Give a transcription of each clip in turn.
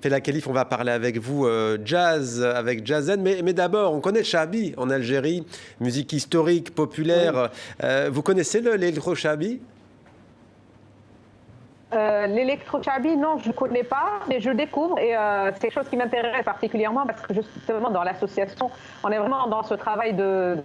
Fela Khelif, on va parler avec vous jazz, avec Jazzen. Mais d'abord, on connaît Chabi en Algérie, musique historique, populaire. Oui. Vous connaissez l'électro-Chabi? L'électro-Chabi, non, je ne connais pas, mais je découvre et c'est quelque chose qui m'intéresse particulièrement parce que justement dans l'association, on est vraiment dans ce travail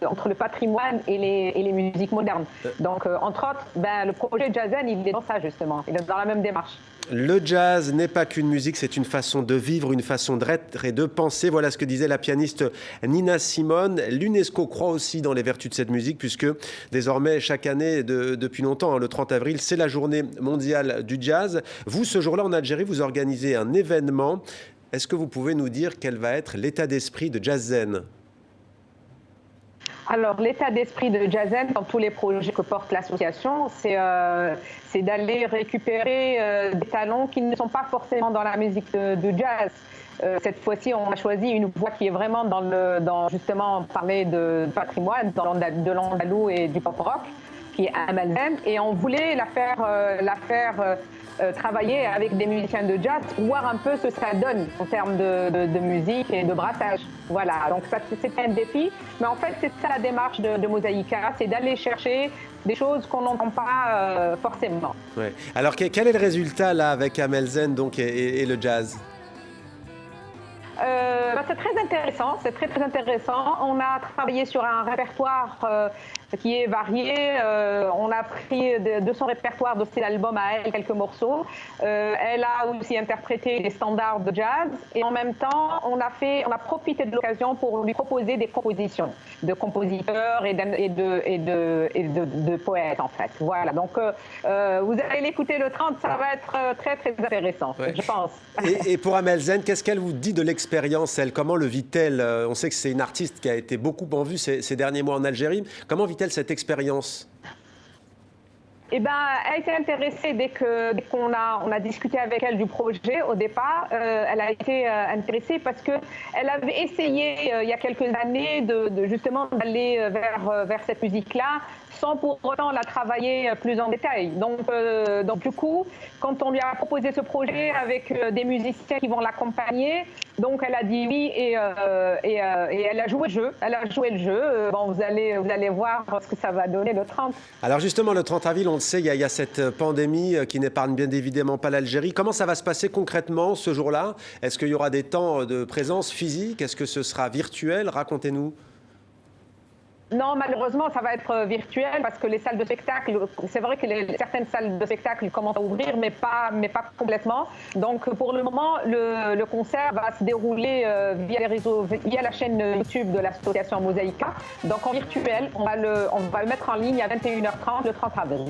entre le patrimoine et les musiques modernes. Donc, entre autres, le projet Jazzen, il est dans ça justement, il est dans la même démarche. Le jazz n'est pas qu'une musique, c'est une façon de vivre, une façon d'être et de penser. Voilà ce que disait la pianiste Nina Simone. L'UNESCO croit aussi dans les vertus de cette musique puisque désormais, chaque année, depuis longtemps, le 30 avril, c'est la journée mondiale du jazz. Vous, ce jour-là, en Algérie, vous organisez un événement. Est-ce que vous pouvez nous dire quel va être l'état d'esprit de Jazzen ? Alors, l'état d'esprit de Jazzen, dans tous les projets que porte l'association, c'est d'aller récupérer des talents qui ne sont pas forcément dans la musique de jazz. Cette fois-ci, on a choisi une voix qui est vraiment dans justement parler de patrimoine, de l'andalou et du pop rock, qui est Amalzen, et on voulait la faire travailler avec des musiciens de jazz pour voir un peu ce que ça donne en termes de musique et de brassage. Voilà, donc ça c'est un défi, mais en fait c'est ça la démarche de Mosaïka, c'est d'aller chercher des choses qu'on n'entend pas forcément. Ouais. Alors quel est le résultat là avec Amalzen donc, et le jazz ? C'est très intéressant, c'est très intéressant. On a travaillé sur un répertoire qui est varié. On a pris de son répertoire de cet album à elle quelques morceaux. Elle a aussi interprété des standards de jazz et en même temps, on a profité de l'occasion pour lui proposer des compositions de compositeurs et de poètes en fait. Voilà, donc vous allez l'écouter le 30, ça va être très intéressant, ouais. Je pense. Et pour Amalzen, qu'est-ce qu'elle vous dit de l'expérience, elle? Comment le vit-elle? On sait que c'est une artiste qui a été beaucoup en vue ces derniers mois en Algérie. Comment vit-elle cette expérience? Eh ben, elle a été intéressée dès qu'on a discuté avec elle du projet au départ. Elle a été intéressée parce qu'elle avait essayé il y a quelques années justement d'aller vers cette musique-là sans pour autant la travailler plus en détail. Donc du coup, quand on lui a proposé ce projet avec des musiciens qui vont l'accompagner, donc elle a dit oui et elle a joué le jeu. Elle a joué le jeu. Bon, vous allez voir ce que ça va donner le 30. Alors justement, le 30 avril, on le sait, il y a cette pandémie qui n'épargne bien évidemment pas l'Algérie. Comment ça va se passer concrètement ce jour-là? Est-ce qu'il y aura des temps de présence physique? Est-ce que ce sera virtuel? Racontez-nous. Non, malheureusement, ça va être virtuel parce que les salles de spectacle, c'est vrai que certaines salles de spectacle commencent à ouvrir, mais pas complètement. Donc, pour le moment, le concert va se dérouler via les réseaux, via la chaîne YouTube de l'association Mosaïka. Donc, en virtuel, on va le mettre en ligne à 21h30 le 30 avril.